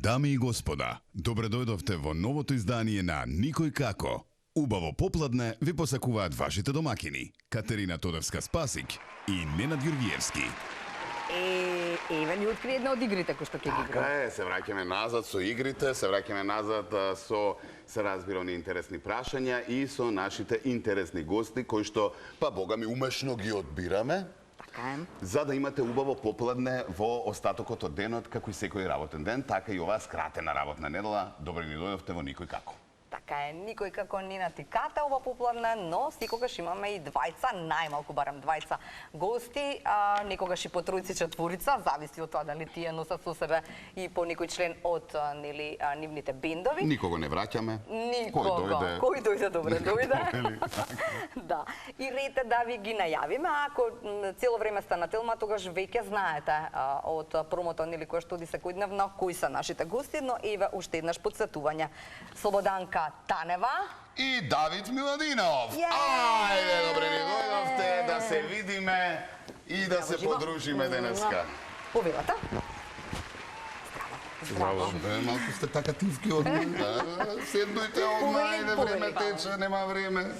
Дами и господа, добре дојдовте во новото издание на Никој како. Убаво попладне ви посакуваат вашите домакини Катерина Тодорска-Спасик и Ненад Јургиевски. Еве ни откри една од игрите кои што ќе ги играме. Така е, се враќаме назад со игрите, се враќаме назад со се разбирани интересни прашања и со нашите интересни гости кои што па богами умешно ги одбираме. За да имате убаво попладне во остатокот од денот, како и секој работен ден, така и оваа скратена работна недела. Добре ни дојдовте во Никој како. Така е, никој како Ненад и Ката ова попладне, но секогаш имаме и двајца, најмалку барем двајца гости, некогаш и по тројци четворица, зависи од тоа дали тие носат со себе и по некој член од нивните бендови. Никого не враќаме. Никого. Кој дојде, добре дојде. Да. И ред е да ви ги најавиме, ако цело време сте на телма, тогаш веќе знаете од промото нели која што оди секојдневно кои се нашите гости, но еве уште еднаш потсетување. Слободанка Танева и Давид Миладинов. Ајде, добре ни дојдовте да се видиме и да се подружиме денеска. Повелата? Здраво. Малку сте така тивки од мене. Седнојте одма, ајде, време тече, нема време.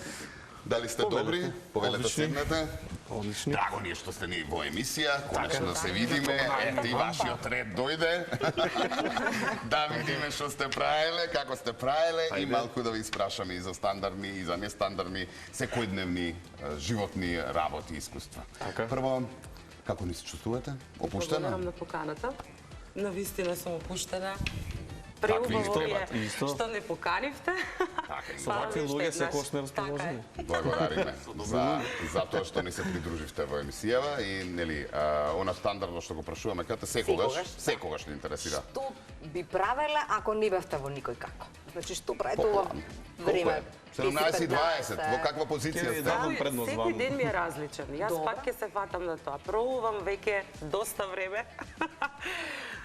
Дали сте добри? Повелете седнете. Одлични. Драго ни е што сте ни во емисија, конечно се видиме, ете и вашиот ред дојде. Да видиме што сте правеле, како сте правеле и малку да ви испрашаме и за стандардни и за нестандардни секојдневни животни работи и искуства. Прво, како ни се чувствувате? Опуштена? Благодарам на поканата. Навистина сум опуштена. Преубаво е што не поканивте. Со вакви луѓе секогаш сме расположени. Благодариме за тоа што ни се придруживте во емисијава и нели она стандардно што го прашуваме кате секогаш ни интересира. Што би правеле ако не бевте во Никој како? Значи што правите ова време? 17:20, во каква позиција сте? Секој ден ми е различен. Јас пак ќе се фатам на тоа. Пробувам веќе доста време.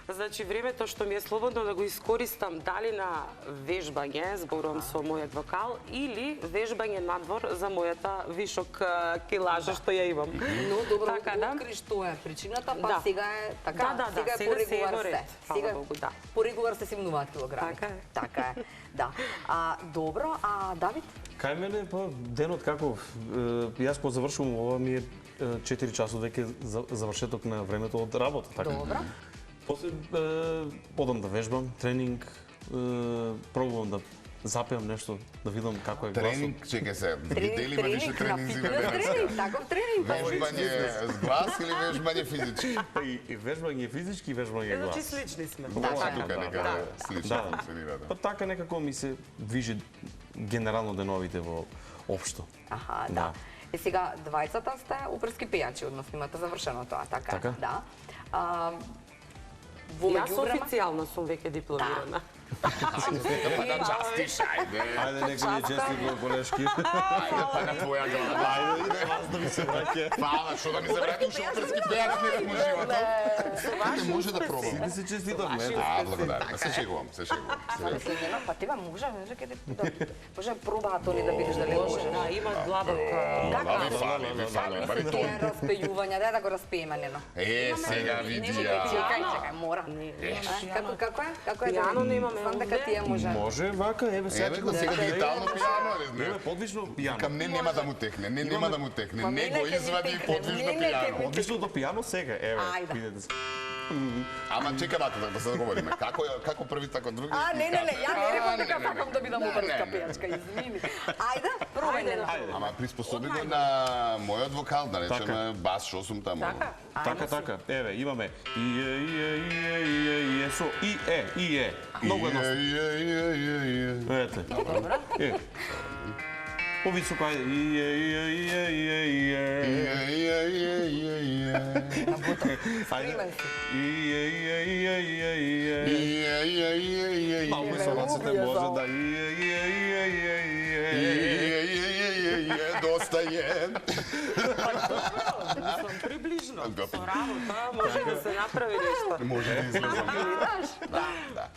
Значи, времето што ми е слободно да го искористам дали на вежбање, зборувам со мојот вокал, или вежбање надвор за мојата вишок килажа што ја имам. Но добро, откри што е причината, па сега е така, сега е порегулар се. Сега порегулар се симнуваат килограми. Така е. Да. Добро, Давид? Кај мене па денот како јас по завршувам ова ми е 4 часот веќе завршеток на времето од работа, така. Добро. После одам да вежбам, тренинг, пробувам да запеам нешто, да видам како е гласот. Тренинг, чекај се, делиме више тренинзи на денеска. Таков тренинг. Вежбање с глас или вежбање физички? И вежбање физички, и вежбање глас. Значи слични сме. Тука некаде слично функционира. Па така некако ми се движи генерално деновите во општо. Аха, да. И сега двајцата сте упрски пејачи, односно имате завршено тоа, така? Така. Да. Јас официјално сум веќе дипломирана. Па да частиш, ајде. Ајде, нека ми чести во колешки. Ајде, па на твоја глава. Ајде, вас да ми се враќа. Фала, што да ми се враќа, уште оперски пејач ми во животот. Не може да пробам. Си се честитам, ме. Благодарам. Се шегувам, се шегувам. Па тебе може ке може пробаат они да видиш дали може. Да, има длабок. Ви фали, баритон. Распејување, дај да го распееме нено. Сега види ја. Чекај, мора. Како е? Како е? Пијано немаме овде. Дека тие може. Може вака, еве сега. Еве го сега дигитално пијано, не. Еве подвижно пијано. Кам не нема да му текне, не нема да му текне. Не го извади подвижно пијано. Подвижното пијано сега, еве, видете се. Ама чека да се договориме. Како први, така други? Не, ја не рекам дека сакам да бидам оперска пејачка, извини. Ајде, пробај нено. Ама приспособи го на мојот вокал, да речеме бас, што сум таму. Така. Еве, имаме и со и е. Многу едноставно. Ете. Добро. Повисоко, ајде. Спремен си. Може да доста е. Мислам, приближно. Со работа може да се направи нешто. Може да излезем. Да.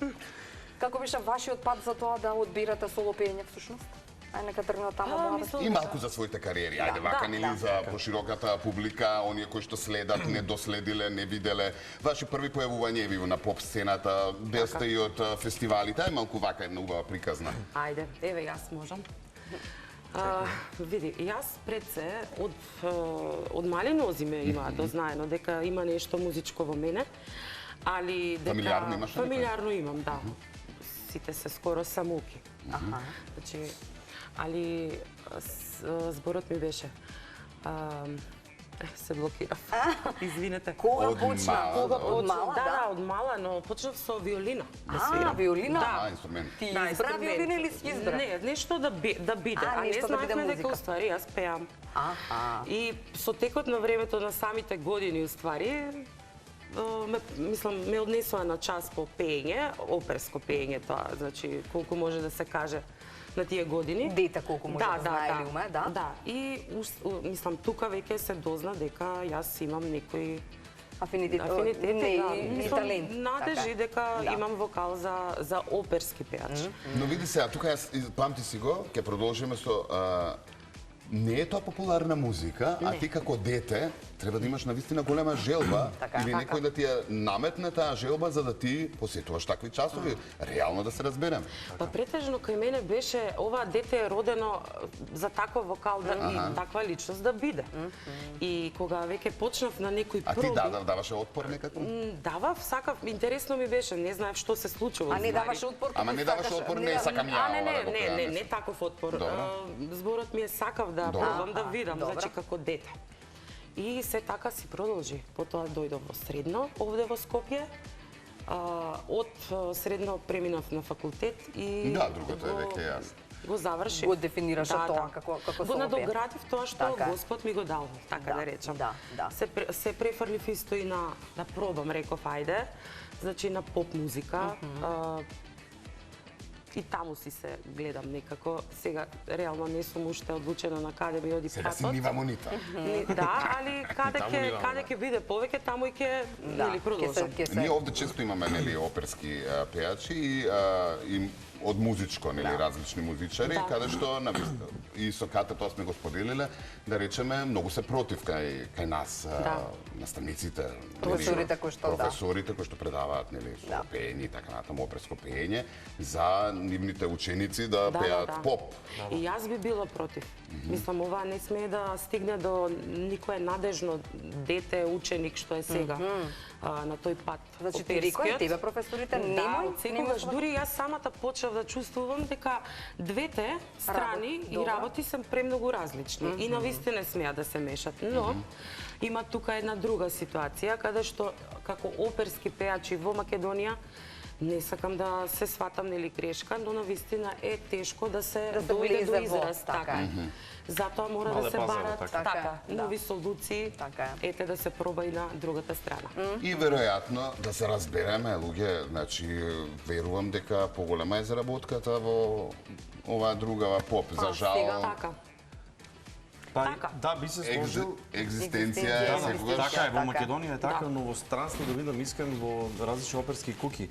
Како беше вашиот пат за тоа да одбирате соло пеење всушност? Ај нека тргнат таму младост. И малку за своите кариери, ајде вака нели за пошироката публика, оние кои што следат, не доследиле, не виделе. Ваши први појавувања на поп сцената, дел сте и од фестивалите, ај малку вака една убава приказна. Ајде, еве јас можам. Види, јас пред се од мали нози ме има дознаено дека има нешто музичко во мене, али дека фамилиарно имаш? Фамилиарно имам, да. Сите се скоро самуки. Значи, али зборот ми беше се блокирав. Извинете. Кога почна? Од мала? Да, од мала, но почнав со виолина да свирам. Виолина? Да. Инструмент. Ти избра виолина или си избра? Не, нешто да биде. А не знаевме дека уствари јас пеам. И со текот на времето на самите години уствари ме однесува на час по пеење, оперско пеење тоа, значи колку може да се каже на тие години. Дете колку може да знае или уме, да? Да, и мислам тука веќе се дозна дека јас имам некои афинитети и талент. Надежи дека имам вокал за оперски пеач. Но види сега, тука јас памти си го, ќе продолжиме со не е тоа популарна музика, а ти како дете треба да имаш навистина голема желба или некој да ти ја наметне таа желба за да ти посетуваш такви часови, реално да се разбереме. Па претежно кај мене беше ова дете е родено за таков вокал и таква личност да биде. И кога веќе почнав на некој проби... А ти даваше отпор некако? Давав, сакав, интересно ми беше, не знаев што се случува. А не даваше отпор? Ама не даваше отпор, не сакам ја. Не таков отпор. Зборот ми е сакав да пробам да видам, значи како дете. И се така си продолжи. Потоа дојдов во средно, овде во Скопје. Од средно преминав на факултет и да, другото е веќе јасно. Го завршив. Го дефинираше тоа како го надоградив тоа што Господ ми го дал, така да речам. Се префрлив исто и на пробам, реков ајде, значи на поп музика. И таму си се гледам некако. Сега реално не сум уште одлучена на каде ми оди патот. Сега си нива монита. Да, али каде ќе биде повеќе, таму и ќе продолжам. Ние овде често имаме нели оперски пеачи и од музичко, нели, различни музичари, каде што и со Ката тоа сме го споделиле, да речеме, многу се против кај нас наставниците, професорите кои што предаваат, нели, со пеење и така натаму, оперско пеење, за нивните ученици да пеат поп. И јас би била против. Мислам, ова не смее да стигне до никое надежно дете, ученик што е сега на тој пат. Значи ти рекој, тебе професорите немој? Секогаш, дури јас самата почнав да чувствувам дека двете страни и работи се премногу различни и навистина смеа да се мешат. Но има тука една друга ситуација каде што како оперски пеачи во Македонија не сакам да се сватам нели грешка, но навистина е тешко да се дојде до израз така. Затоа мора да се барат нови солуции, ете да се проба и на другата страна. И веројатно да се разбереме, луѓе, значи верувам дека поголема е заработката во оваа другава поп, за жал. Да, би се сложил. Екзистенција секогаш. Така е, во Македонија е така, но во странство да видам искрен во различни оперски куки.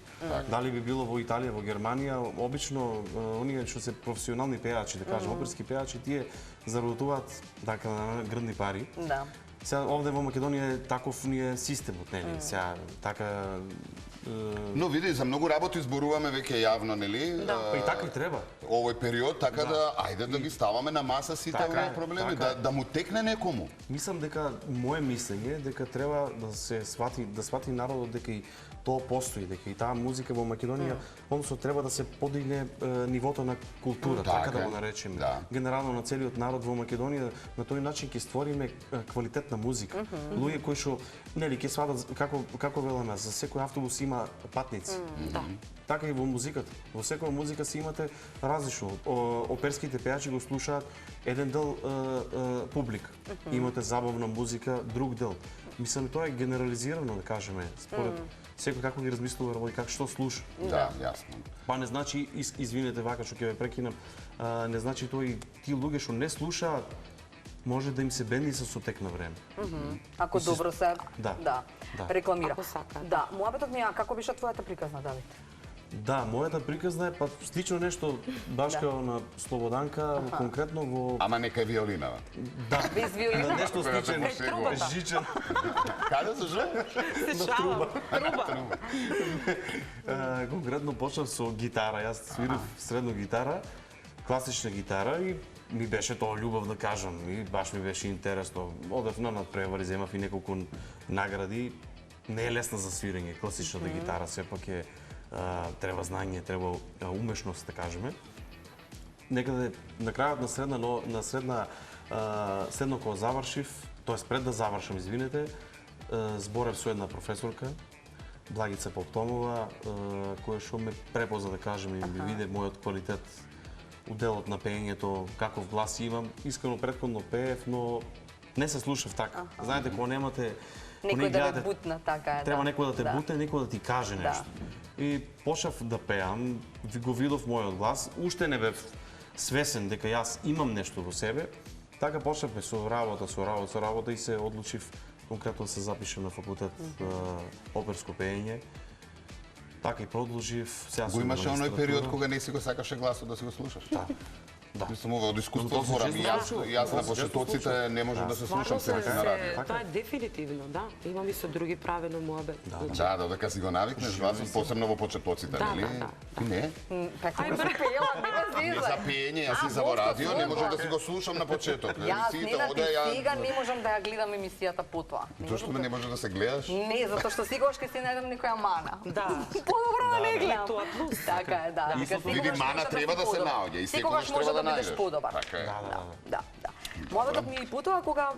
Дали би било во Италија, во Германија, обично оние што се професионални пеачи, да кажем, оперски пеачи, тие заработуваат така на грдни пари. Да. Сега овде во Македонија таков ни е системот, нели? Сега така Но види, за многу работи зборуваме веќе јавно, нели? Па и така и треба. Овој период, така да, ајде да ги ставаме на маса сите овие проблеми, да му текне некому. Мислам дека, моје мислење, дека треба да се свати народот дека и тоа постои, дека и таа музика во Македонија, односно треба да се подигне нивото на култура, така да го наречеме. Генерално на целиот народ во Македонија, на тој начин ќе створиме квалитетна музика. Луѓе кои што, нели, ќе сватат како веламе, за секој автобус има патници. Така и во музиката. Во секоја музика си имате различно. Оперските пеачи го слушаат еден дел публика. Имате забавна музика, друг дел. Мислам, тоа е генерализирано, да кажеме, секој како ги размислува работи, како што слуша. Да, јасно. Па не значи, извинете вака што ќе ве прекинам, не значи тој тие луѓе што не слушаат, може да им се бенди со тек на време. Ако добро се Да. рекламира. Ако сака. Да, муабетот ми е, како беше твојата приказна, Давид? Да, мојата приказна е па слично нешто баш како на Слободанка, конкретно во Ама нека е виолинава. да, Без виолина? на нешто сличено, трубата. жичен. Каде се же? Се шалам. Труба. Конкретно почнав со гитара, јас свирав средно гитара, класична гитара и ми беше тоа љубов да кажам и баш ми беше интересно. Одев на надпревари, земав и неколку награди. Не е лесна за свирење класичната гитара, сепак е треба знање, треба умешност, да кажеме. Некаде на крајот на средно кога завршив, тоест пред да завршам, извинете, зборев со една професорка, Благица Поптонова, која што ме препозна, да кажеме, и ми виде мојот квалитет у делот на пеењето, каков глас имам. Искрено претходно пеев, но не се слушав така. Знаете, кога немате Некој да ве бутна, така е. треба некој да те бутне, некој да ти каже нешто. И почнав да пеам, го видов мојот глас, уште не бев свесен дека јас имам нешто во себе. Така почнавме со работа и се одлучив конкретно да се запишам на факултет оперско пеење. Така и продолжив. Го имаше оној период кога не си го сакаше гласот да си го слушаш? Да. Мислам, ова од искуство зборам. Јас на почетоците не можам да се слушам себе на радио. Тоа е дефинитивно, да. Имам и со други правено муабет. Да, додека си го навикнеш гласот, посебно во почетоците, нели? Ти не? Така се пеела, не Не за пеење, јас и за во радио, не можам да си го слушам на почеток. Јас сега не можам да ја гледам емисијата потоа. Зошто не може да се гледаш? Не, затоа што сигурно ќе се најдам некоја мана. Да. Подобро да не гледам. Тоа плюс. Така е, да. Види, мана треба да се наоѓа и секогаш треба да бидеш најдеш. подобар. Така е. Да. Мојот ми и потоа кога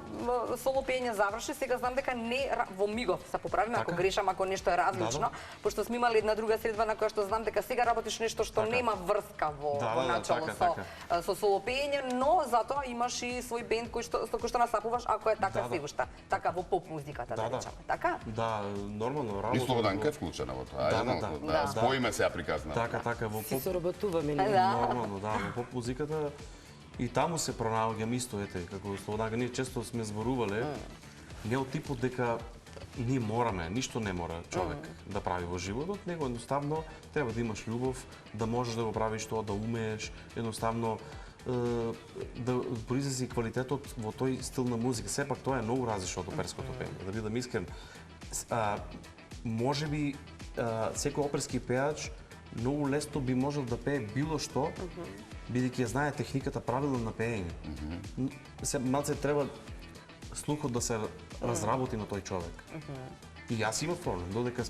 соло пеење заврши, сега знам дека не во мигов се поправиме ако грешам, ако нешто е различно, пошто сме имали една друга средба на која што знам дека сега работиш нешто што нема врска во начало со соло пеење, но затоа имаш и свој бенд со кој што насапуваш ако е така се уште. Така во поп музиката да речеме, така? Да, нормално работа. И Слободанка е вклучена во тоа. Да, споиме се приказна. Така во Си поп соработуваме. нормално, да, во поп музиката и таму се пронаоѓам исто, ете, како Слободанка, ние често сме зборувале, не од типот дека ние мораме, ништо не мора човек да прави во животот, него едноставно треба да имаш љубов, да можеш да го правиш тоа, да умееш, едноставно да произлезе квалитетот во тој стил на музика. Сепак тоа е многу различно од оперското пеење. Да бидам искрен, можеби секој оперски пеач многу лесно би можел да пее било што, бидејќи ја знае техниката правилно на пеење. Се малце треба слухот да се разработи на тој човек. И јас имав проблем, додека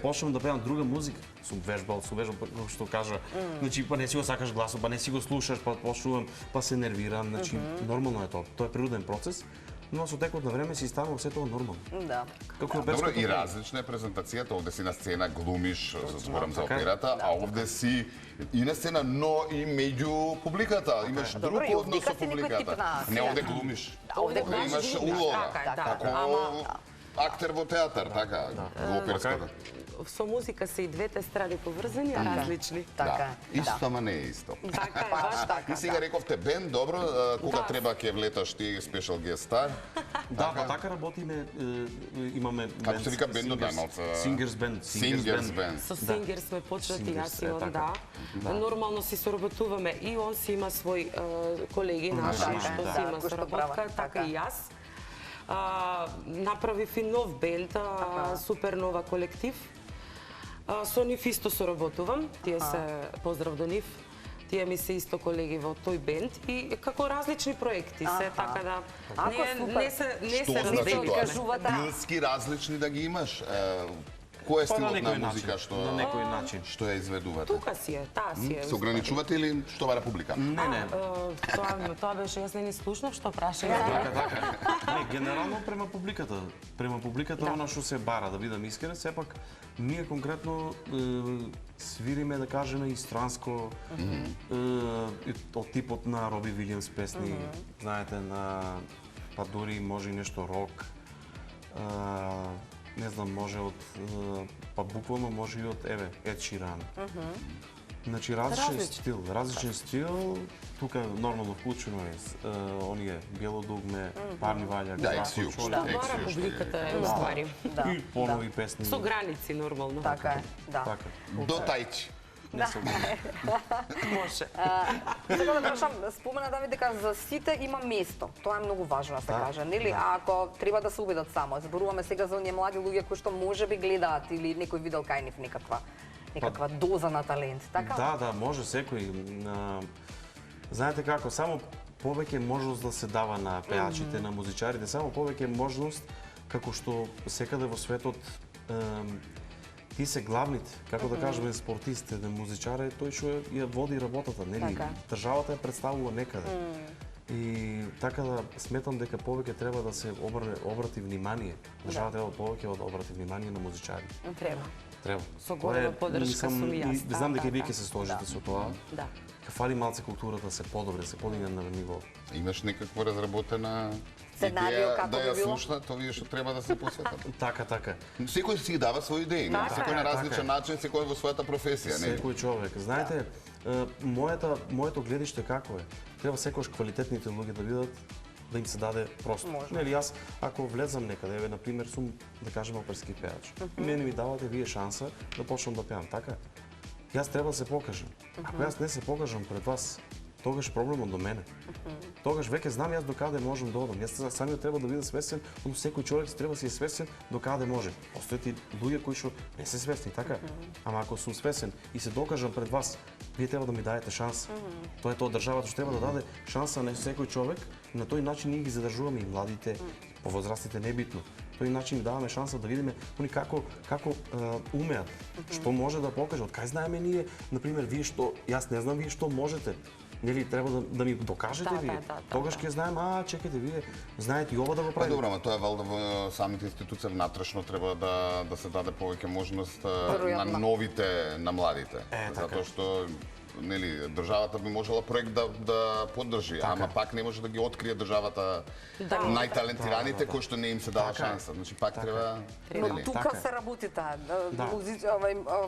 почнам да пеам друга музика, сум вежбал, како што кажа, значи па не си го сакаш гласот, па не си го слушаш, па почнувам, па се нервирам, значи нормално е тоа. Тоа е природен процес. Но со текот на време си станува се тоа нормално. Да. Добро, и различна е презентацијата, овде си на сцена глумиш, зборам за операта, а овде си и на сцена, но и меѓу публиката. Имаш друг однос со публиката. Не, овде глумиш. Овде имаш улога. Како актер во театар, така, во оперската. Со музика се и двете страни поврзани, а различни. Така е. Исто, ама не е исто. Така е, баш така. И сега рековте бенд, добро, кога треба ќе влеташ ти спешал гест стар. Да, па така работиме, имаме Како се вика бендот најмалку? Singers Band. Singers Band. Со Сингер сме почнати, јас и он, така. да. Нормално си соработуваме и он си има свој колеги наши, што си има соработка, така и јас. Направив и нов бенд, супер нова колектив. Со нив исто соработувам, тие се поздрав до нив. Тие ми се исто колеги во тој бенд и како различни проекти се, така да не се различуваме. Билски различни да ги имаш. Кој е стилот на музика што на некој начин што ја изведувате? Тука си е, таа си е. Се ограничувате или што бара публика? Не. Тоа беше, јас не слушнав што прашање. Не, генерално према публиката. Према публиката она што се бара, да бидам искрен, сепак ние конкретно свириме, да кажеме, и странско, од типот на Роби Вилијамс песни, знаете, па дури може и нешто рок. не знам, може од па буквално може и од Ед Ширан. Значи различен стил, тука нормално вклучено е оние Бело дугме, Парни ваљак, XU. Што бара публиката е уствари. и понови песни. Со граници нормално. Така е, да. Така. До тајчи. Може. Така да прашам, спомена Давид дека за сите има место. Тоа е многу важно да се каже, нели? А ако треба да се убедат само, зборуваме сега за оние млади луѓе кои што можеби гледаат или некој видел кај нив некаква доза на талент, така? Да, може секој. Знаете како, само повеќе можност да се дава на пеачите, на музичарите, само повеќе можност, како што секаде во светот ти се главните, како да кажеме спортистите, музичари, тој што ја води работата, нели? Државата ја представува некаде. И така да сметам дека повеќе треба да се обрати внимание. Државата треба повеќе да обрати внимание на музичари. Треба. Со голема поддршка сум и јас. Знам дека и вие ќе се сложите со тоа. Да. Фали малце културата да се подобре, се подигне на ниво. Имаш некаква разработена сценарио како да би ја било? слушнат, овие што треба да се посветат. Така. Секој си дава свои идеи, секој на различен начин, секој во својата професија, нели? Секој човек. Знаете, моето гледиште како е? Треба секогаш квалитетните луѓе да бидат, да им се даде простор. Нели јас ако влезам некаде, еве на пример сум да кажеме оперски пеач. Мене ми давате вие шанса да почнам да пеам, така? Јас треба да се покажам. Ако јас не се покажам пред вас, тогаш проблемот до мене. Тогаш веќе знам јас до каде можам да одам. Јас самиот треба да бидам свесен, но секој човек треба да си е свесен до каде може. Постојат и луѓе кои што не се свесни, така? Ама ако сум свесен и се докажам пред вас, вие треба да ми дадете шанса. Тоа е тоа државата што треба да даде шанса на секој човек, на тој начин ние ги задржуваме и младите, повозрастните небитно. Тој начин даваме шанса да видиме они како умеат, што може да покаже. Од кај знаеме ние, на пример, вие што, јас не знам вие што можете. Нели треба да ми докажете вие. Тогаш ќе знаем, чекајте вие знаете и ова да го правите. Добро, ама тоа е валда во самите институции внатрешно треба да се даде повеќе можност на новите, на младите. Затоа што нели државата би можела проект да поддржи, ама пак не може да ги открие државата најталентираните кои што не им се дава шанса. Значи пак треба. Но тука се работи таа.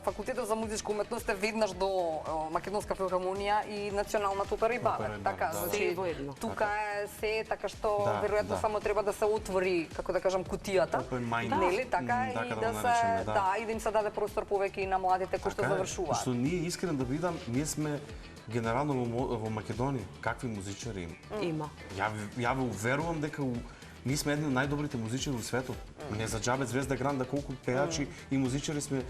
Факултетот за музичка уметност е веднаш до Македонска филхармонија и Националната опера и балет. Така, значи тука е се така што веројатно само треба да се отвори, како да кажам, кутијата. Нели така и да се и да им се даде простор повеќе и на младите кои што завршуваат. Што ние искрено да видам, ние сме генерално во Македонија, какви музичари има. Ја ве уверувам дека ние сме едни од најдобрите музичари во светот. Не за џабе Звезда Гранда колку пеачи и музичари сме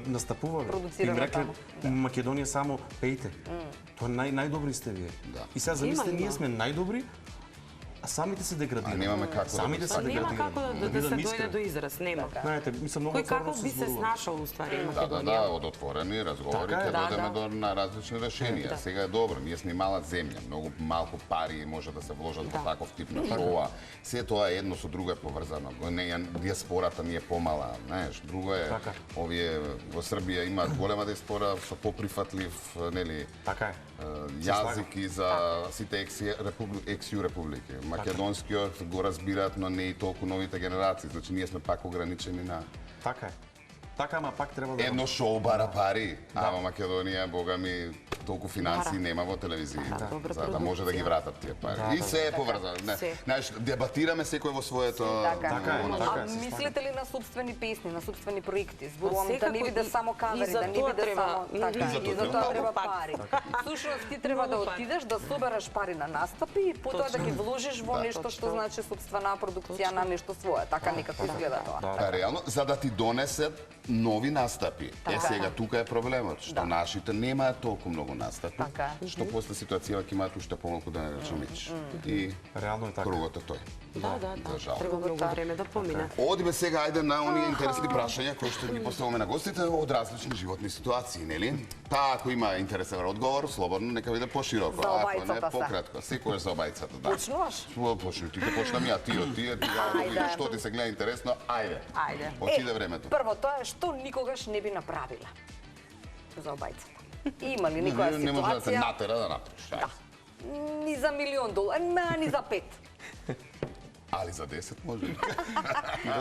настапувале. Им рекле Македонија само пејте. Тоа најдобри сте вие. И сега замислите, ние сме најдобри, а самите се деградираме. Немаме како самите се Нема деградираме. како да се дојде до израз, нема. Знаете, мислам многу Кој како би се снашал уствари Македонија? Да, од отворени разговори ќе дојдеме на различни решенија. Сега е добро, ние сме мала земја, многу малку пари може да се вложат во таков тип на шоу. Се тоа едно со друго е поврзано. Диаспората ни е помала, знаеш, друго е овие во Србија имаат голема диаспора со поприфатлив, нели, јазик и за сите екс-ју републики. Македонскиот го разбираат, но не и толку новите генерации. Значи ние сме пак ограничени на Така е. Така, ама пак треба да едно шоу бара пари, ама Македонија, бога ми, толку финанси нема во телевизијата, за да може да ги вратат тие пари. И се е поврзано. Знаеш, дебатираме секој во своето. А мислите ли на собствени песни, на собствени проекти? Зборувам да не биде само кавери, да не биде само така. И за тоа треба пари. Всушност ти треба да отидеш да собереш пари на настапи и потоа да ги вложиш во нешто што значи собствена продукција на нешто свое. Така некако изгледа тоа. Да, реално, за да ти донесат нови настапи. Сега тука е проблемот, што нашите немаат толку многу настапи, што после ситуацијава ќе имаат уште помалку да не речем ич. И реално е така. Кругот е тој. Да. Треба многу време да помине. Одиме сега ајде на оние интересни прашања кои што ги поставуваме на гостите од различни животни ситуации, нели? Ако има интересен одговор, слободно нека биде пошироко, ако не пократко. Секојаш за обајцата, да. Почнуваш? Почни, ти почнам ја, ти од тие, што ти се гледа интересно, ајде. Отиде времето. Прво, тоа е што никогаш не би направила за обајцата. Има ли некоја ситуација? Не може да се натера да направиш. Ни за $1.000.000, ни за 5. А Али за 10 може.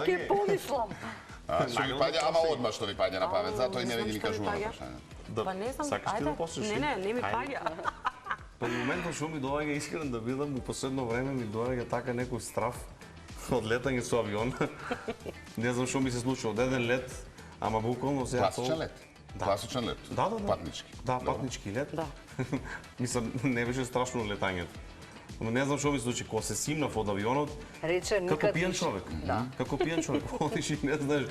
Ке помислам. Што ви паѓа, ама одма што ви паѓа на памет, затоа и не ви ги кажувам прашањето. Па не знам, Сакаш ти да почнеш? Не ми паѓа. Па моментот што ми доаѓа искрен да бидам, у последно време ми доаѓа така некој страф од летање со авион. Не знам што ми се случи од еден лет, ама буквално сега Класичен лет. Класичен лет. Да. Патнички. Да, патнички лет. Да. Мислам, не беше страшно летањето. Но не знам што ми случи, кога се симнав од авионот, Рече како никад пијан више. човек. Да. Како пијан човек. Одиш и не знаеш,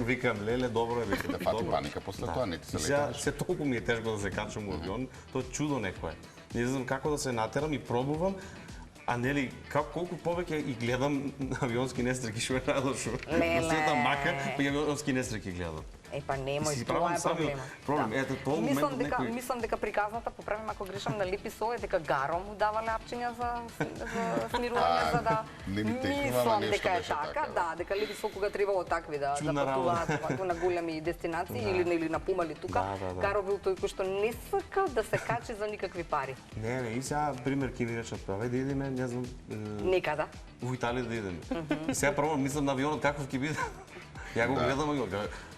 викам, леле, добро е, викам, Да фати добро. паника после тоа, не ти се И сега, леташ. се толку ми е тешко да се качам у авион, тоа е чудо некое. Не знам како да се натерам и пробувам, а нели, колку повеќе и гледам авионски несреќи, што е најлошо. Леле. На света мака, па и авионски несреќи гледам. Па немој, Си тоа е правам проблема. проблем. Ето, тоа Мислам моментот дека некој... мислам дека приказната, поправим ако грешам, на Липи Со е дека Гаро му дава лапчиња за смирување за да не ми текнува, ама мислам нешто дека е беше така, така, да, дека Липи Со кога требало такви да Чудна патуваат вако на големи дестинации или на Пумали тука, Да. Гаро бил тој кој што не сака да се качи за никакви пари. Не, и сега пример ќе ми речат, абе да идеме, не знам, Никада. во Италија да идеме. И сега прво мислам на авионот каков ќе биде. Ја го гледам и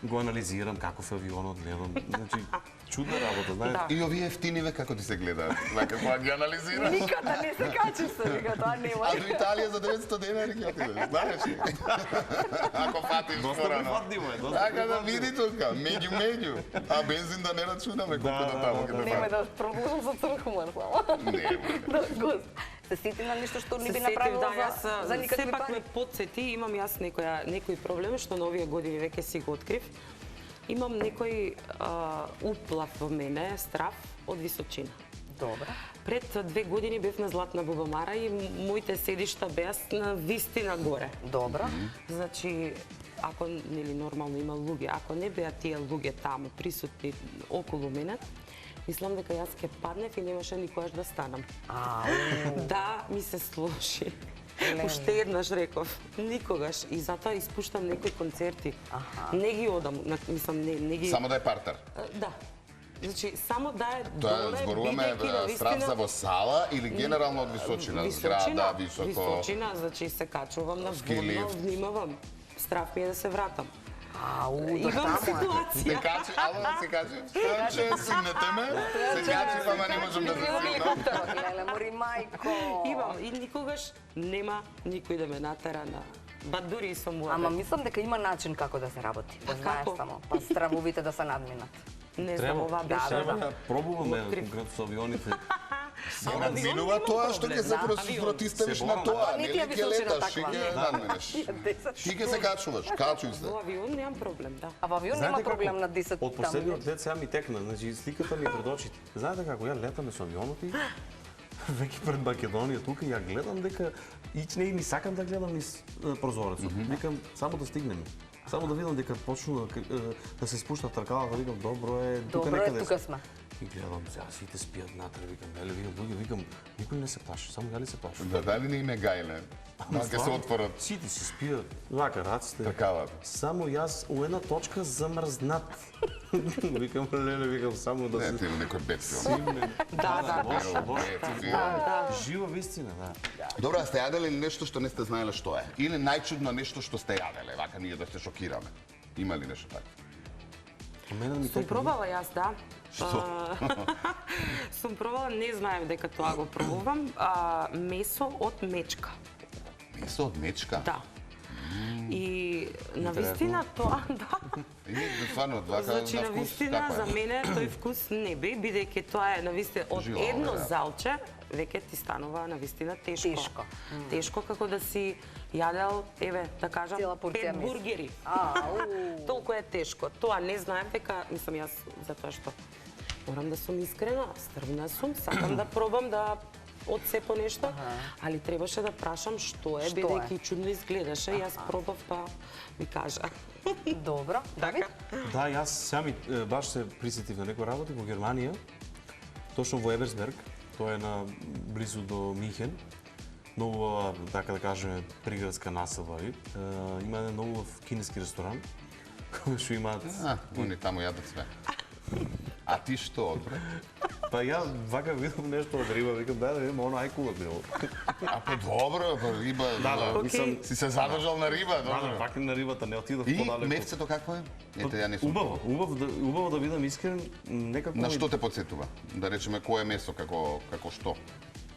го анализирам каков е авионот, гледам. Значи, чудна работа, знаете. И овие ефтиниве како ти се гледаат? Вака кога ги анализираш? Никада не се качи се, вика, тоа нема. А до Италија за 900 денари ќе отидеш, знаеш ли? Ако фатиш Доста порано. прифатливо е, доста Така да прифатливо. види тука, меѓу. А бензин да не рачунаме колку до таму ќе Нема те да продолжам со црхумар само. Не, Да, гост. Се сети на нешто што не би направила за никакви сепак ме пари? подсети, имам јас некој проблем што на овие години веќе си го открив. Имам некој уплав во мене, страв од височина. Добра. Пред 2 години бев на Златна Бубамара и моите седишта беа на вистина горе. Добра. Значи, ако нели нормално има луѓе, ако не беа тие луѓе таму присутни околу мене, мислам дека јас ќе паднев и немаше никогаш да станам. Да, ми се сложи. Уште еднаш реков, никогаш. И затоа испуштам некои концерти. Не ги одам, мислам, не ги... Само да е партер. Да. Значи, само да е Тоа доле, зборуваме бидејќи на страв за во сала или генерално од височина, зграда, високо. Височина, значи се качувам на Ски водно, лифт. внимавам. Страв ми е да се вратам. Да Имам таму е. Се ситуација. качи, ало да се качи. Че симнете ме, се качи, ама не можам да се симнам. Леле, мори мајко. Имам и никогаш нема никој да ме натера на... Ба дури и со моја. Ама мислам дека има начин како да се работи. Да знаеш како? само. Па стравовите да се надминат. Не знам, Треба, ова беше... треба да пробуваме Открив. конкретно со авионите. Се надзинува тоа што ќе се протиставиш Се на борам. тоа, Не нели ти е ќе височина леташ и таква. ќе надменеш. Ти ќе се качуваш, качуј се. Во авион немам проблем, да. А во авион нема проблем на 10 Од последниот лет сега ми текна, значи сликата ми е пред очите. Знаете како ја летаме со авионот и веќе пред Македонија тука ја гледам дека ичне и ни сакам да гледам низ прозорецот. Викам само да стигнеме. Само да видам дека почну да се спуштат тркалата, викам добро е, тука Добро е, некаде. тука сме. И гледам, сега сите спијат натре, викам, еле, викам, никој не се плаши, само ја ли се плаши? Да, дали не име гајле? Ма ќе се отворат Сите си спијат, вака раците. тркалата. Само јас у една точка замрзнат. Викам, леле, викам, само да Не, се... ти има некој бедфилм. Симне. Да. Лошо. Жива вистина, да. Добро, а сте јаделе нешто што не сте знаеле што е? Или најчудно нешто што сте јаделе, вака ние да се шокираме? Има ли нешто такво? Мене ми Сум текна. пробала јас, да. Што? Сум пробала, не знаем дека тоа го пробувам, месо од мечка. Месо од мечка? Да. И на вистина тоа, да. И стварно, вака Значи на на вкус, вистина како за е? мене тој вкус не би, бидејќи тоа е на вистина од Живо, едно да. залче веќе ти станува на вистина тешко. Тешко. Тешко како да си јадел, еве, да кажам, Цела порција 5 месо. бургери. Ау. Толку е тешко. Тоа не знаем дека, мислам јас, затоа што морам да сум искрена, стрвна сум, сакам да пробам да од се по нешто, али требаше да прашам што е, Што е? бидејќи чудно изгледаше, јас пробав па ми кажа. Добро. Така? Да, јас сега ми баш се присетив на некои работи во Германија, точно во Еберсберг, тоа е на близу до Михен. Многу, така да кажеме, приградска населба. Има еден многу кинески ресторан, кој што имаат... Они таму јадат све. А ти што, одбре? Па ја вака видам нешто од риба, викам да видам, оно ајкула било. А па добро, па риба. Да, мислам, си се задржал на риба, добро. Да, вака на рибата не отидов И подалеку. мевцето какво е? Ете, ја не сум. Убаво да бидам искрен, некако. На што те потсетува? Да речеме кое месо, како што?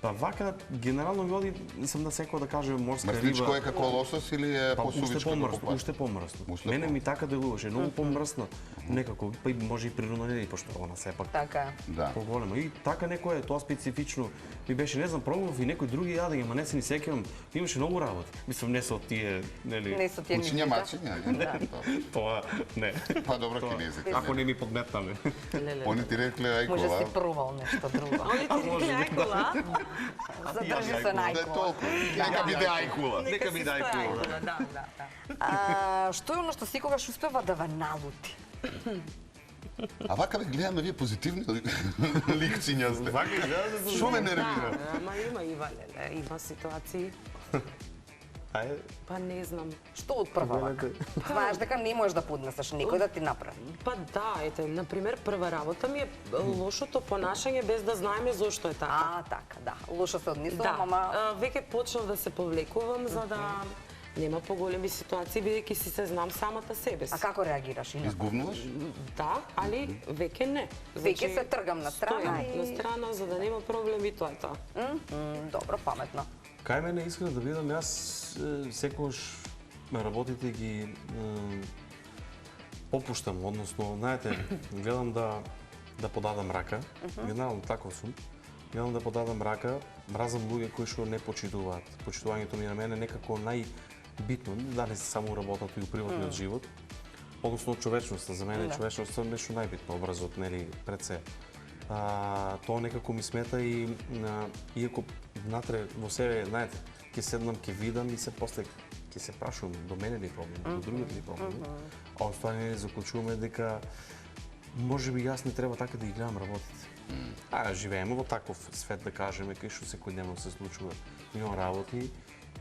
Па вака генерално ми оди, сам да секој да каже морска риба. Мртвичко е како лосос или е посувичко како купа? Уште помрсно. Мене ми така делуваше, многу помрсно. Некако, па и може и природно не, пошто она сепак. Така. Да. Поголемо. И така некој тоа специфично ми беше, не знам, пробував и некој други јадења, ама не се ни сеќавам. Имаше многу работи. Мислам не со тие, нели? Не со тие Учиња мачиња, не? Тоа не. Па добро кинезите. Ако не ми подметнаме. Они ти рекле ајкола. Може си пробал нешто друго. Они ти рекле ајкула? Задржи се на Да е ајкула. толку. Нека биде ајкула. Нека биде ајкула. Да. Што е оно што секогаш успева да ве налути? А вака ве гледаме вие позитивни ликциња сте. Вака изгледа Шо ме нервира? Ама има и валеле, има ситуации. Ајде. Па не знам. Што од прва вака? Знаеш дека не можеш да поднесеш некој да ти направи. Па да, ете, например, прва работа ми е лошото понашање без да знаеме зошто е така. Така, да. Лошо се однесувам, Да, ама веќе почнав да се повлекувам за да нема поголеми ситуации, бидејќи си се знам самата себе си. а како реагираш инаку? Изгубнуваш? Да, али веќе не. Веќе се тргам на страна стојам и- на страна за да нема проблеми и тоа е тоа. Добро, паметно. Кај мене искрено да видам, јас секогаш работите ги попуштам, односно, знаете, гледам да подадам рака, генерално таков сум, гледам да подадам рака, мразам луѓе кои што не почитуваат. Почитувањето ми на мене некако најбитно, дали се само работата и у приватниот живот, односно човечноста, за мене човечноста е нешто најбитно, образот, нели, пред се. Тоа некако ми смета и иако внатре во себе, знаете, ќе седнам, ќе видам и се после ќе се прашувам до мене ли проблем, до другиот ли проблем. А од тоа не заклучуваме дека можеби јас не треба така да ги гледам работите. Живееме во таков свет, да кажеме, кај што секојдневно се случува милион работи.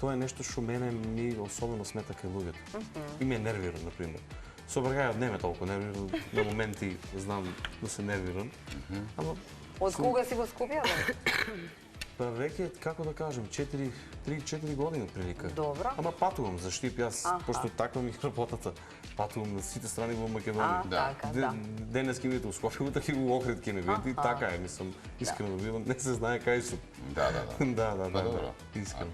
Тоа е нешто што мене ми особено смета кај луѓето. И ме нервира, например. Со бргајот не ме толку нервирам, на моменти знам да се нервирам. Ама Од кога си во Скопје? бе? па веќе, како да кажем, 3-4 години прилика. Добро. Ама патувам за Штип, јас, пошто таква ми е работата. Патувам на сите страни во Македонија. Така, да. Денес ќе видите у Скопје, така и у Охрид ќе ме видите. И така е, мислам, искрено видам, не се знае кај сум. Да. Да, добро. искрено.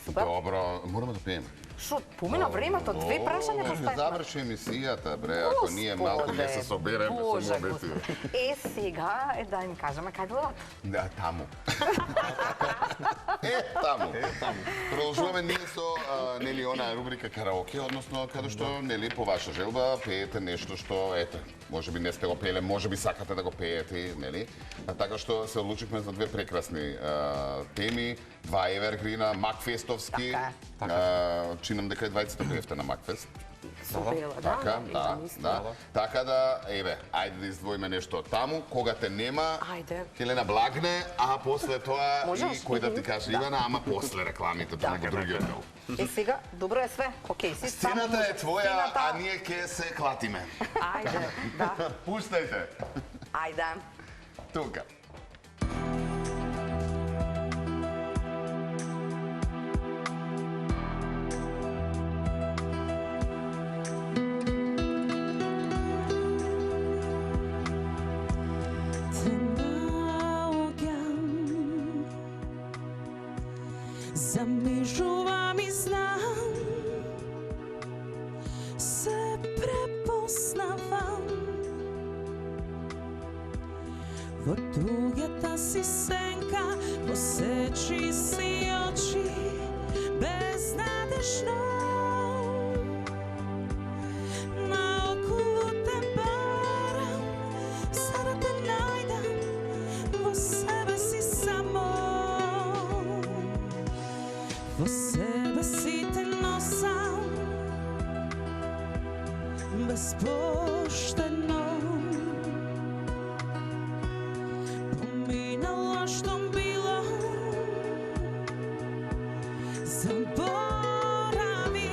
Супер. Добро, мораме да пиеме. Шо, помина времето, две прашања поставивме. Заврши емисијата, бре, ако ние малку не се собереме со Боже, мобити. Господи. Сега е да им кажеме кај билат. Да, таму. Таму. Продолжуваме ние со нели она рубрика караоке, односно каде што нели по ваша желба пеете нешто што ете, можеби не сте го пееле, можеби сакате да го пеете, нели? Така што се одлучивме за две прекрасни теми, два евергрина, Макфестовски. Чинам дека и двајцата пеевте на Макфест. Супела, Така, да. наистина. Така да, еве, ајде да издвоиме нешто од таму, кога те нема, Ајде. Хелена Благне, а после тоа Можеш? и кој да ти каже Ивана, ама после рекламите, тоа го другиот дел. Сега, добро е све. Океј, си само Сцената е може. твоја, Сцената- а ние ќе се клатиме. Ајде, да. Пуштајте. Ајде. Тука. Замижувам и знам, се препознавам во туѓата си сенка, посечи си очи безнадежно. Наоколу те барам, за да те најдам во себе си само. Во себе си те носам безпоштено. Поминало што било, заборави.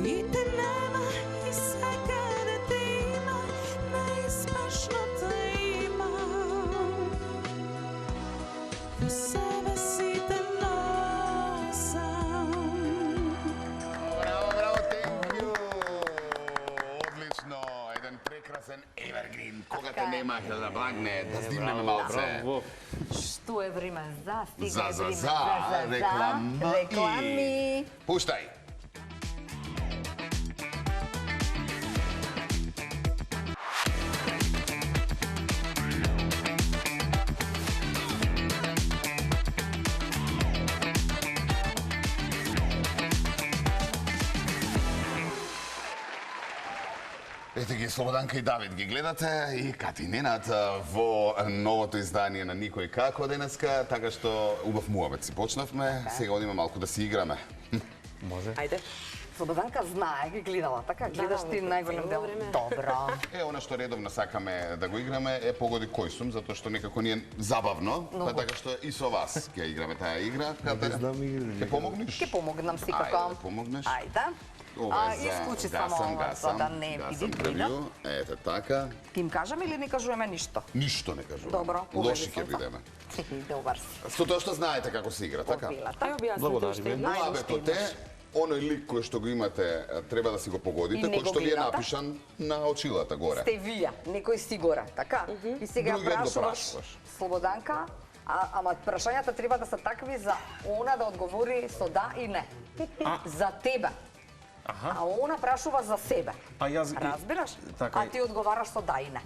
И те нема и секаде те има, неизбежно те има. Во себе си те носам. Браво, thank you! Одлично, еден прекрасен evergreen. Кога те нема, Хелда Благне, да снимнеме малце. Што е време за? За, Стига е за, време реклама и... реклами. Пуштај! Ете ги Слободанка и Давид ги гледате и Кати Ненад во новото издание на Никој како денеска, така што убав муабет си почнавме, сега одиме малку да си играме. Може. Ајде. Слободанка знае, ги гледала, така? Гледаш ти најголем дел. Добро. Она што редовно сакаме да го играме е погоди кој сум, затоа што некако ни е забавно, па така што и со вас ќе играме таа игра. Катера, ќе помогнеш? Ќе помогнам секако. Ајде, помогнеш. Ајде. Ова е за исклучи само ова, за да не види превиу. Ете така. Ки им кажам или не кажуваме ништо? Ништо не кажуваме. Добро, Лоши убеден ќе сум. бидеме. Добар си. Со тоа што знаете како се игра, така? Побилата. Ај објасни Благодарим. уште една. Муабетот е оној лик кој што го имате треба да си го погодите, И не кој го што ви е гледате? напишан на очилата горе. Сте вие, некој си горе, така? И сега Другиот го прашуваш прашуваш. Слободанка, ама прашањата треба да се такви за она да одговори со да и не. За тебе. А она прашува за себе. А јас Разбираш? Така А ти одговараш со да и не.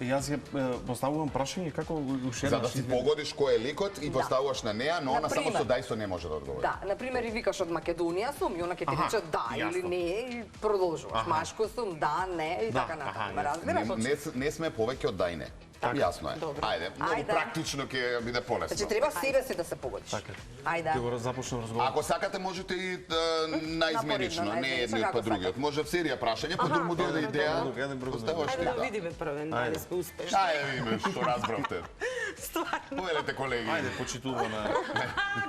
Јас ја поставувам прашање како уште За да си погодиш кој е ликот и поставуваш на неа, но она само Например. со дај со не може да одговори. Да, например, и викаш од Македонија сум и она ќе ти рече да или јасно. не и продолжуваш. Машко сум, да, не и така натаму. Разбираш? Не сме повеќе од дај не. Јасно е. Добро. Ајде, многу Ајде. практично ќе биде полесно. Значи треба себе си да се погодиш. Така. Ајде. Ќе го започнем разговор. Ако сакате можете и наизменично, Напоредно, не наизменично, едниот како па другиот. Може серија прашања, па друг му дојде идеја. Еден брз Оставаш ти, Ајде да да. видиме првен, дали сме успешни. Ајде, видиме што разбравте. Стварно. Повелете, колеги. Ајде, почитувана.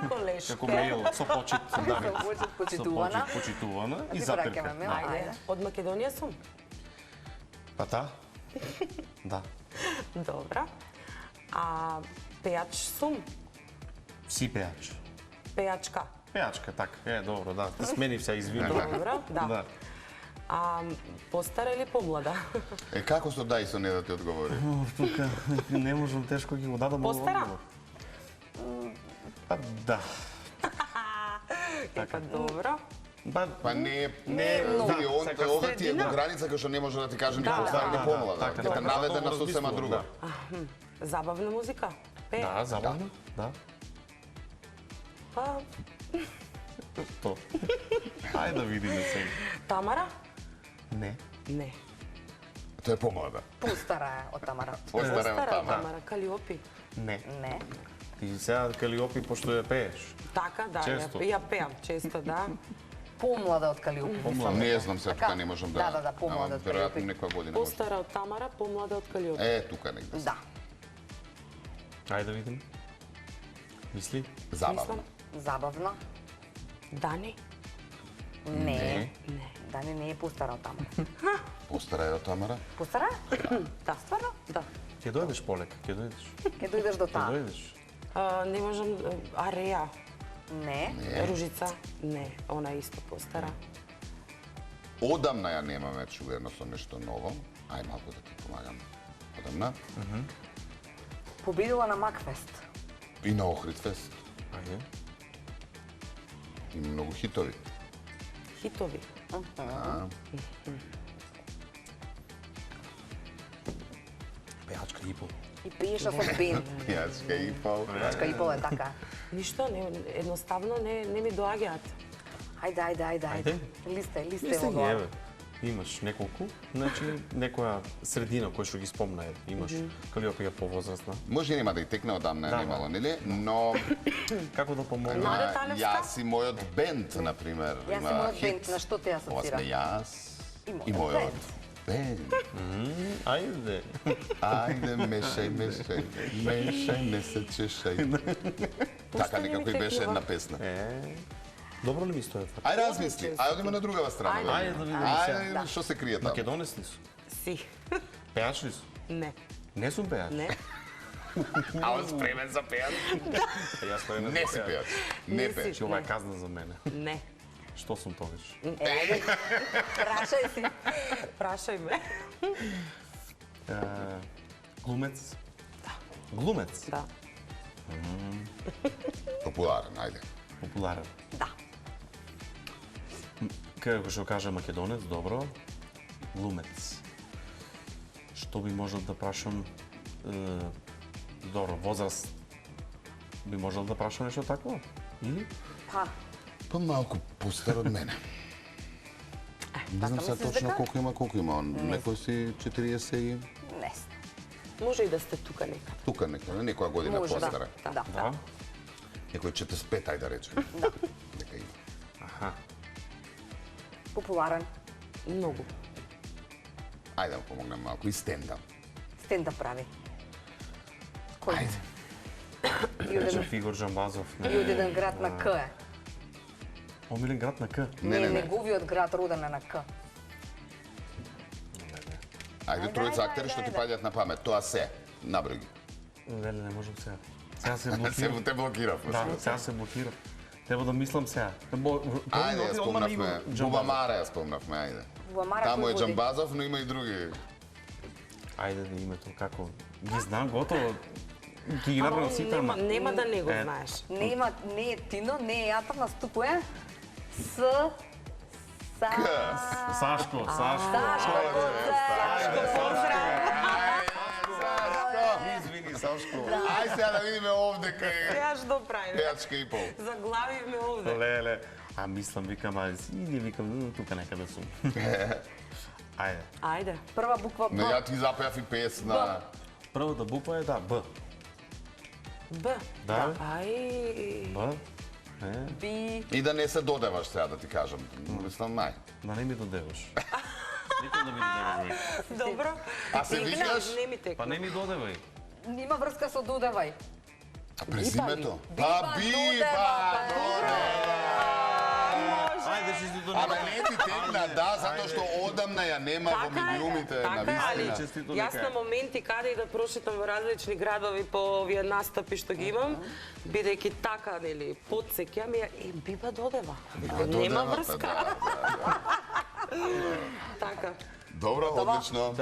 Колешка. Како мејл, со почит, Давид. Почит, Со почитувана. почит, почитувана и Ти запирка. прекаме, Ајде. Од Македонија сум. Па та? Да. Добра. А пејач сум. Си пејач. Пејачка. Пејачка, така. Добро, да. Те сменив се, извинувам. Добро, да. А постара или помлада? Како со дај со не да ти одговори? Тука не можам, тешко ги го дадам. Постара? Па да. Така, добро. Па не многу. види, ова ти е Средина? до граница кој што не може да ти каже ни Да, постара ни да, помлада. така, Ќе те така. наведе на Добро сосема размислувам, друго. Забавна музика? Пее? Да, забавно. Да. Па, То. Ајде да видиме сега. Тамара? Не. Не. Тоа е помлада. Пустара е од Тамара. Постара е од Стара тама. Тамара, Калиопи. Не. Не. Ти сега Калиопи, пошто ја пееш. Така, да, Често. ја пеам често, да. Помлада од Калиопи. мислам Не дека. знам се, Така? тука не можам да... Да, помлада од Веројатно Калиопи. некоја година може. Постара од Тамара, помлада од Калиопи. Тука негде. Да. Ајде да видиме. Мисли? Забавно. Забавно. Дани? Не. Дани не е пустара од Тамара. Постара е од Тамара. Пустара? Да. Стварно? Да. Ќе дојдеш полека, ќе дојдеш. Ќе дојдеш до Ќе таа. дојдеш. Не можам... Ареја? Не. Ружица? Не, она исто постара. Одамна ја немаме чуено со нешто ново. Ај малку да ти помагам. Одамна. Победила на Макфест. И на Охридфест. Ајде. Има многу хитови. Хитови. Пејачка и пол. И пееше со бенд. Јачка и пал. Чка и пол е така. Ништо, едноставно не ми доаѓаат. Ајде. Листе Мислам, во еве, имаш неколку, значи некоја средина која што ги спомна, имаш Калиопи е повозрастна. Може нема да и текне одамна Да, немало, нели? Но Како да помогне? Наде Талевска? јас и мојот бенд, например, Јас и има мојот хит. бенд, на што те Ова асоцира? сме јас И и мојот мојот бенд. Ајде. Ајде, мешај, не се чешај. Така Пушта ми некако и беше такива. една песна. Добро ли ми стои факт? Ај размисли, ај одиме на другава страна. Ајде да видиме Ајде сега. да видиме што се крие таму. Македонец ли су? Си. Пејач ли су? Не. Не сум пејач. Не. А он спремен за пејач? Јас спремен Не за си пејач. пејач. Не Не си. пејач. Че ова е казна за мене. Не. Што сум тогаш? Прашај си. Прашај ме. Глумец? Глумец? Да. Популарен, ајде. Популарен. Да. Како што кажа македонец, добро. Глумец. Што би можел да прашам? Добро, возраст. Би можел да прашам нешто такво? Или? Па, Па малку постар од мене. Не знам сега мислиш точно дека? колку има он. Некој си 40 и не знам. Може и да сте тука некаде. тука некоја година Може, постара. Да. Да. Некој 45, ајде да речеме. Да. Дека има. Аха. Популарен. Многу. Ајде да му помогнем малку и стендап. Стендап прави. Кој? Ајде. И од Рече еден- Фигор Джамбазов. и од еден град на К е. Омилен град на К. Не, не, не. Неговиот град роден е на К. Ајде тројца актери што ти паѓаат на памет. Тоа се. Наброј ги. Не можам сега. Сега се Се блокирам. те блокирав. Да, сега се блокирам. Треба да мислам сега. Ајде, ја спомнавме. Бубамара ја спомнавме, ајде. Бубамара Таму кој е води? Джамбазов, но има и други. Ајде да името како. Ги знам готово. Ги ги набрам сите, ама Нема да не го Е. знаеш. Не е Тино, не е Јатар, наступува с... Сашко. Сашко, Извини, Сашко. Ај сега да видиме овде кај Ја што правиме? пејачка и пол. Заглавивме овде. Леле. А мислам, викам, иди, викам, тука некаде сум. Ајде. Ајде. Прва буква Но Б. ја ти запеав и песна. Првата буква е да, Б. Б. Да. Ај. Б. Би. И да не се додеваш сега да ти кажам. Мислам нај. Да не ми додеваш. Никој да ми додеваш. бе. Добро. А се викаш? Не ми текна. Па не ми додевај. Има врска со додевај. А презимето? Биба, Па додева, Биба! Ајде си до Ама не ти текна, да, затоа што одамна ја нема во милиумите, на Така е. вистина. честито Јас дека на е. моменти каде и да прошетам во различни градови по овие настапи што ги имам, бидејќи така, нели, потсеќам ја и Биба додева. Нема Додева, па врска. да. Така. Добро, одлично.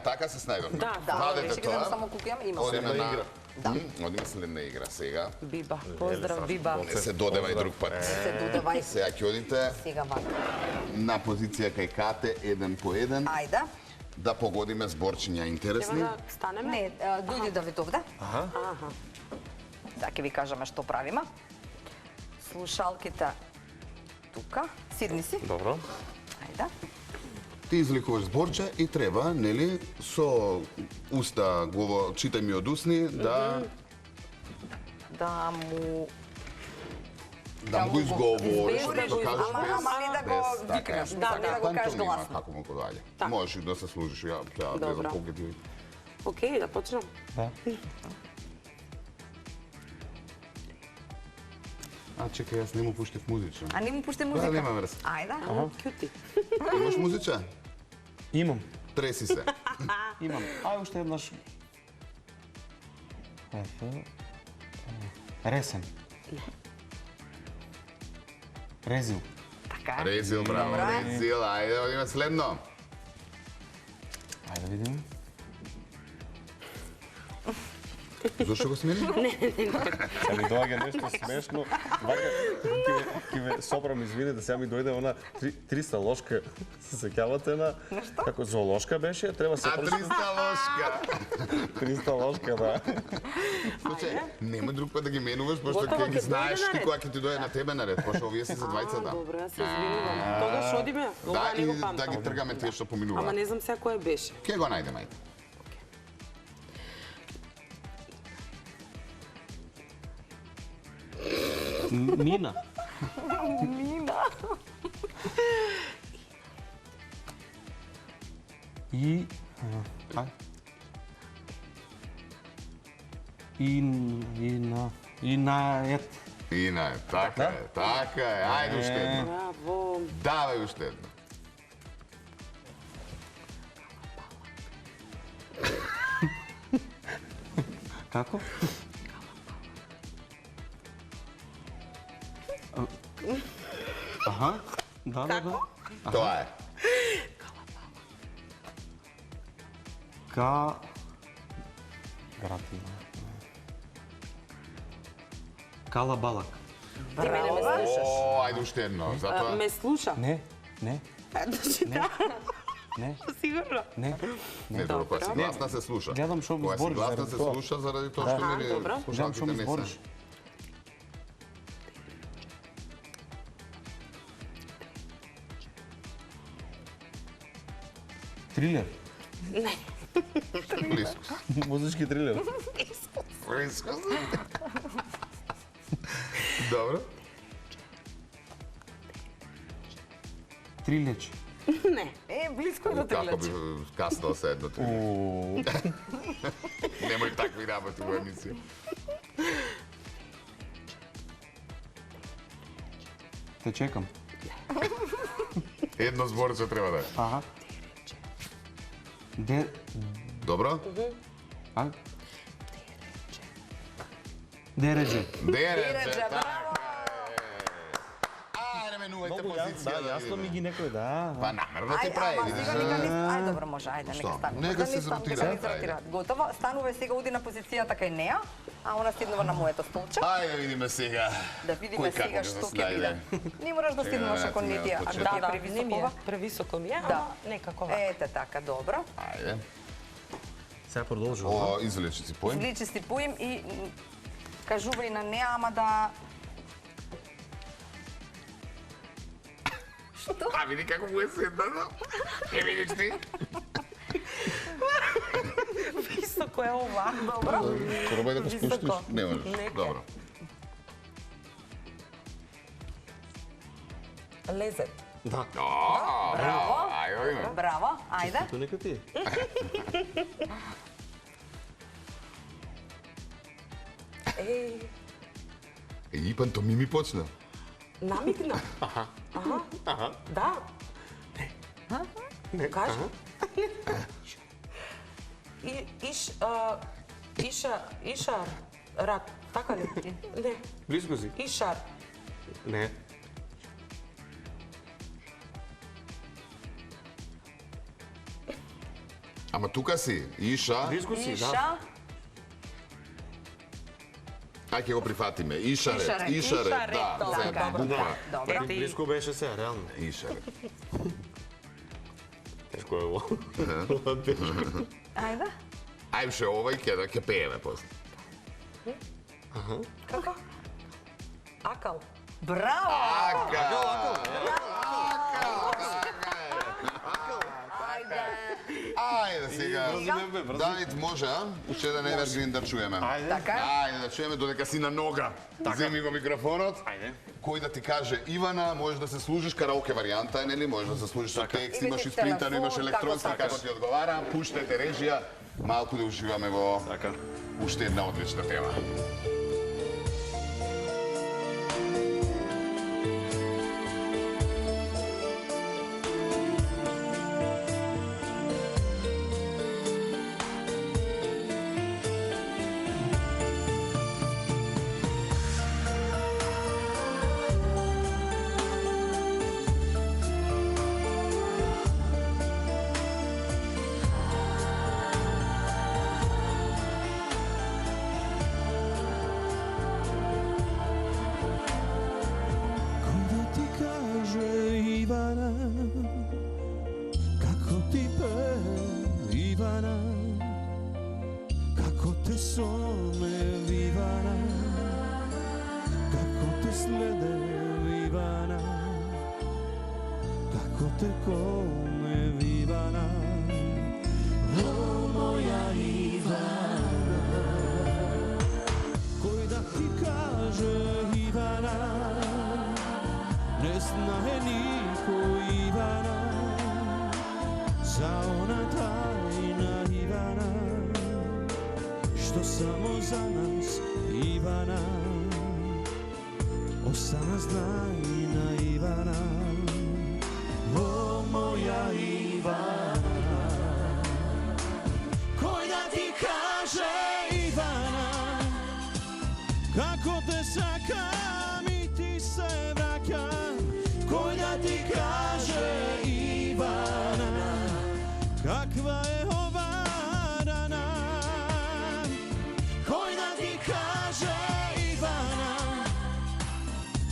Така се снајдовме. Да, Вадете Беше да тоа. само кукјам, има. Одиме Следна на игра. Одиме следна игра сега. Биба. Поздрав, Биба. Не се додева и друг пат. Се додевај. Сега ќе одите Сега вака. на позиција кај Кате, еден по еден, Ајде. да погодиме зборчиња Треба интересни. да станеме? Не, дојди да ви овде. Аха. Да, ќе ви кажеме што правиме. Слушалките тука. Сидни си. Добро. Ајде. Ти изликуваш зборче и треба, нели, со уста, читај ми од усни, да Да му... го изговориш, избежиш, да кажеш ама не да го без- така е. викнеш, да не да го кажеш Пантомима, гласно. како му го доаѓа. Така. Можеш и да се служиш, ја сега не Добро. знам колку ти. Океј, да почнем. А чекај, јас не му пуштив музича. А не му пушти музика? нема врз. Ајде. Кјути. Имаш музича? Имам. Треси се. Имам. Ај уште еднаш. Ресен. Резил. Така. Резил, браво, Добро е. Резил, ајде, одиме следно. Ајде да видиме. Зошто го смени? Се ми доаѓа нешто смешно. Вака, ќе ве сопрам, извинете, сега ми дојде она 300 ложка. Се сеќавате на... Како зоолошка беше, треба се... А 300 ложка. 300 ложка, да. Случај, нема друг пат да ги менуваш, пошто Готово, ќе ги ќе знаеш дојде ти наред. кога ќе ти дојде на тебе наред, пошто овие се за двајцата. Добро, јас се извинувам. Тогаш одиме? Да, Ова не и го да памтам. ги тргаме тие што Ама поминуваат. не знам сега која беше. Ке го најдеме, ајде. Нина. Нина. И... Инает. Ина е, така е, така е. Ајде уште едно. Браво. Давај уште едно. Како? Аха. Да. Тоа е. Калабалак. Ти мене ме слушаш. О, ајде уште едно. Затоа Ме слуша. Не. Значи да. Не. Сигурно. Не. не добро, кога си гласна се слуша. Гледам што ми Кога си збориш гласна заради се тоа. слуша заради тоа што Аха, нели добро. Гледам што слушалките ми не збориш. се. Трилер. Близко. Музички трилер. Близко. Добро. Трилеч. Не. Близко до Како трилеч. би каснал се едно три. Немој такви работи во емисија. Те чекам. Едно зборче треба да е. Аха. Де... Добро? А? Дереже. Дереже, така е. Ајде, менувајте позиција. Да, јасно ми ги некој, да. Па намерно ти прави. Ама сега нека не... Ај, добро, може, ајде, Што? нека стане. Нека се zrotира, ајде. Готово, станува сега уди на позицијата кај неа, а она стиднува на моето столче. Ајде, видиме сега. Да видиме Кој како сега ќе што се ќе биде. снајде. Не мораш да стигнуваш ако не ти е, ако ти Да, е да, не ми е превисокова. превисоко ми е, Да. ама некако вака. Ете така, добро. Ајде. Сега продолжувам. О, извлечи си поим. Извличи си поим и кажувај на неа, ама да... А, види како му е седнано. Е, видиш ти? Високо е ова. Добро. Пробај да го Високо. спуштиш. Не можеш. Нека. Добро. Лезет. Да. Браво. Ајде, има. Браво, ајде. Тоа нека ти. Еј, Пантомими почна. намигна. Аха. Да. Не. Кажи. Ишар. Рак. Така ли? Не. Близко си. Ишар. Не. Ама тука си. Иша. Близко си, да. Иша. Ај ќе го прифатиме. Ишарет. Ишарет. Ишарет. Ишарет, Да, добро, се добро. буква. Добро. Близко беше се, реално. Ишарет. Тешко е ово. Ајде. Ајше овај ќе пееме после. Како? Акал. Браво. Ајде сега. Давид може, а? Уште еден Evergreen да чуеме. Така е. Ајде да чуеме додека си на нога. Земи го микрофонот. Ајде. Кој да ти каже Ивана, можеш да се служиш караоке варијанта, нели? Можеш да се служиш со текст, Или имаш со испринтано, имаш телефон, електронски, како како ти одговара. Пуштете режија, малку да уживаме во Така. уште една одлична тема. Кој да ти каже Ивана, како ти пее Ивана, како те соме Ивана, како те следе Ивана, како те коме Ивана. О, моја Ивана, кој да ти каже Ивана, не знае никој Ивана, за она тајна Ивана, што само за нас Ивана. Остана знай наивана, о моја Ивана. Кој да ти каже, Ивана, како те сакам и ти се враќам. Кој да ти каже, Ивана, каква е ова рана. Кој да ти каже, Ивана,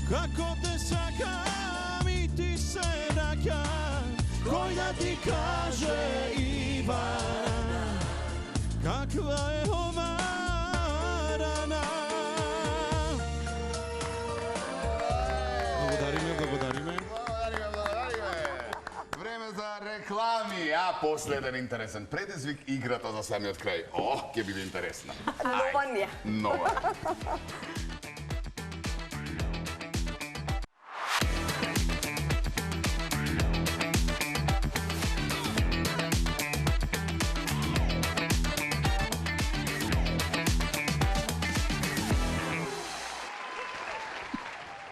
како те сакам и ти се враќам. Кој да ти каже, Ивана, каква е ова рана. Благодариме. Време за реклами, а последен интересен предизвик, играта за самиот крај. О, ќе биде интересна. Нова не. Нова.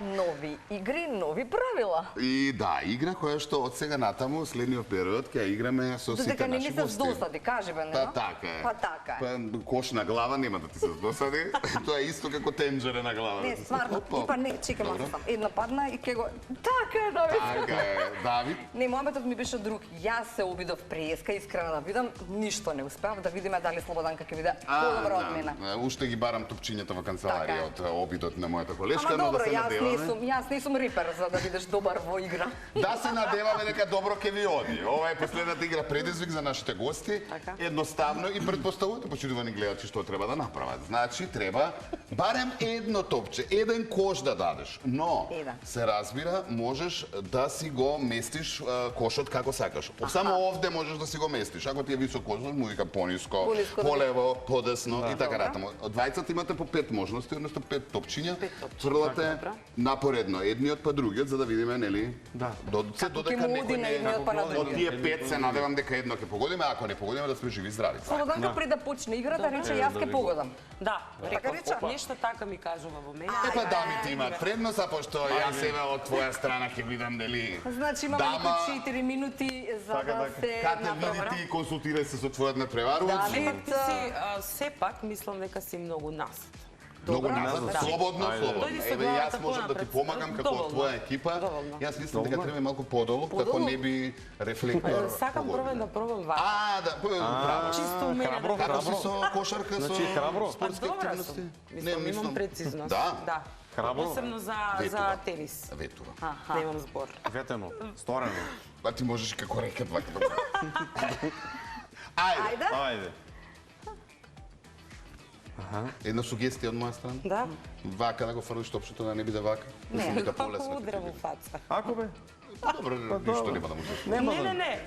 Нови игри, нови правила. И да, игра која што од сега натаму, следниот период, ќе играме со сите Додека не наши ни се гости. здосади, кажи бе, Па нема? така е. Па така е. Па кош на глава нема да ти се здосади. Тоа е исто како тенџере на глава. Не, стварно, Опа. па не, чекам Добро. аз сам. Една падна и ке го... Така е, Давид. Така е, Давид. Не, мојаметот ми беше друг. Јас се обидов преска, искрено да видам, ништо не успеав, да видиме дали Слободанка ќе биде подобра од мене. Уште ги барам топчињата во канцеларија Така е. од обидот на мојата колешка, Ама но да добро, се надеваме. јас не сум рипер за да бидеш добар во игра. Да се надеваме дека добро ќе ви оди. Ова е последната игра предизвик за нашите гости. Така. Едноставно и предпоставувате почудувани гледачи што треба да направат. Значи треба барем едно топче, еден кош да дадеш, но Еден. се разбира можеш да си го местиш кошот како сакаш. Само овде можеш да си го местиш. Ако ти е висок кошот, му вика пониско, Пониско, да. полево, подесно и така Добро. натаму. Двајцата имате по 5 можности, односно 5 топчиња. топчиња. Црлате Добро. напоредно едниот па другиот за да видиме нели. Да. Како Додека ќе му некој уди на не едниот па на од другиот. тие 5 се надевам дека едно ќе погодиме, ако не погодиме да сме живи и здрави. Слободанка пред да почне играта рече јас ќе погодам. Да, Така рече? нешто така ми кажува во мене. Епа дамите имаат предност, а пошто јас еве од твоја страна ќе видам дали Значи имаме Дама, некои 4 минути за да се кате направи. види ти консултирај се со твојот надпреварувач. Давид, Ти си, сепак, мислам дека си многу назад. Многу Добра, назад, да. слободно, слободно. Дојди со Еве главата јас можам да ти понапред. помагам како од Доволно. твоја екипа. Доволно. Јас мислам дека треба малку подолу, како не би рефлектор. Сакам погодил. првен да пробам вака. А, да, браво. Чисто умерено. храбро, Како си со кошарка, со Значи, храбро. Па спортски добра активности? сум. Мислам, имам прецизност. Да? Да. Храбро. Посебно за Ветува. тенис. Ветува. Немам збор. Ветено, сторено. Па ти можеш како рекет вака да. Ајде. Ајде. Ајде. Една сугестија од моја страна. Да? Вака да го фрлиш топчето да не биде вака. Не. Дека полесно. Удра во фаца. Ако бе, Добро, ништо нема да му се. нема Не, да. не.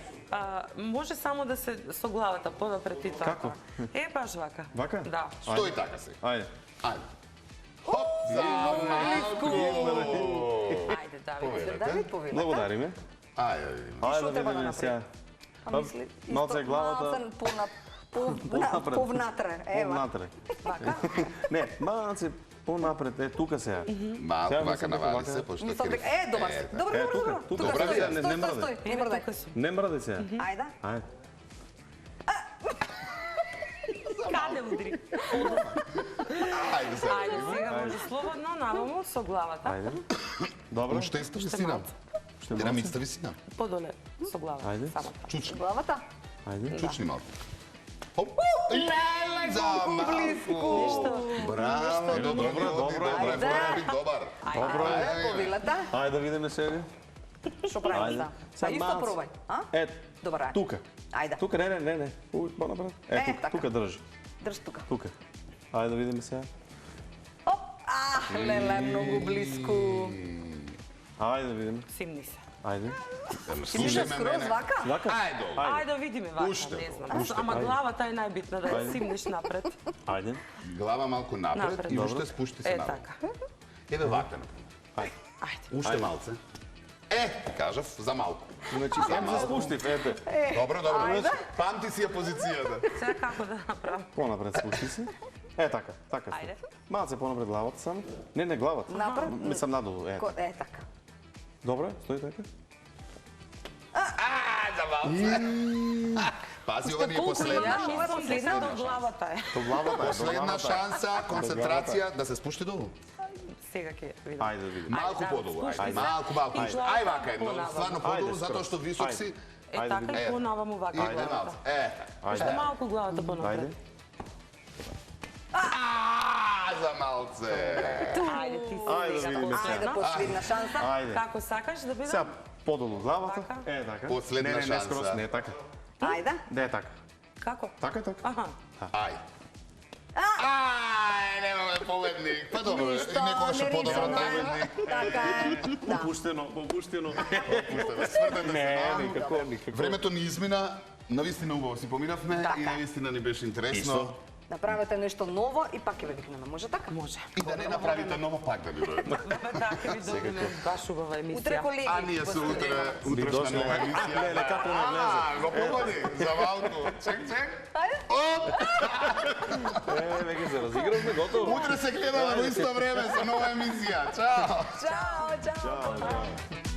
Може само да се со главата понапред и така. Како? Баш вака. Вака? Да. Стои така се. Ајде. Ајде. Хоп, за Ајде, Давид. Давид поведа. Благодариме. Ајде. Ајде Што да треба да видиме направи? сега. Па мисли, Малце исто- главата. малце Понапред. повнатре. Ева. Понатре. Вака. Не, малце понапред, тука сега. Малку Сега вака мислам дека навали вака- се, пошто Мислам крив. дека добар. Добро, Е, добро, тука, добро. тука. Тука Добра, стои, не стои, мрдај. стои, не мрдај. Тука сум. Не мраде сега. Ајде. Ајде. Каде удри? Ајде сега. Ајде, сега може слободно, наваму, со главата. Ајде. Добро. Уште иста висина. малце. Динамична висина. Подоле, со главата. Ајде. Само така. Чучни. Главата. Ајде. Чучни малку. Хоп. За малку. Браво, добро, добро, добар. Добро е. Ајде, повилата. Ајде да видиме сега. Што правиш Ајде. да? Сега Па исто малце. пробај, а? Е, Добра е. тука. Ајде. Тука, не. Понапред. Е, Тука, така. тука држи. Држ тука. Тука. Ајде да видиме сега. Оп! Леле, многу близко. Ајде да видиме. Симни се. Ајде. Слушај скроз вака? Вака? Ајде. Ајде да видиме вака, Уште, не знам. уште. Ама Ајде. главата е најбитна, да ја Ајде. симнеш напред. Ајде. Глава малку напред Напред. и Добро. уште спушти се Е, надолу. така. Еве вака, например. Ајде. Уште малце. Ти кажав, за малку. Значи, само се спуштив, ете. Добро, добро. Ајде. Памти си ја позицијата. Сега како да направам? Понапред спушти се. така, така. Ајде. Малце понапред главата само. Не, главата. Напред? Мислам надолу, Така. Добре, стои така. За малце. Пази, ова ни е последна. Последната од главата е. До главата е. Последна шанса, концентрација да се спушти долу. Сега ќе видам. Ајде да видим. Малку подолу, спушти се. малку. Ајде. Ај вака едно, Понавам. стварно подолу, затоа што висок си. Е, така и понавам овака Ајде главата. малце. Уште малку главата понапред. Ајде. За малце. Ајде ти Ајде да видиме Ајде, сега. последна шанса. Ајде. Како сакаш да бидам? Сега подолу главата. Така? Така. Последна не, шанса. скроз, не, така. Ајде. Не, така. Како? Така, така. Аха. Ај. Ај, немаме победник. Па добро, некогаш е подобро победник. Така е. Да. Попуштено. Сврден да се Не, дам. никако. Времето ни измина, навистина убаво си поминавме Така. и навистина ни беше интересно. Направете нешто ново и пак ќе ве викнеме. Може така? Може. И да не направите ново пак да ви дојдем. Така ви добиме баш убава Утре емисија. колеги. А ние се утрешна дошли. нова емисија. Не, како не влезе. Го погоди, за малку. Чек. Оп! Веќе се разигравме, готово. Утре се гледаме во исто време со нова емисија. Чао! Чао, чао. Чао.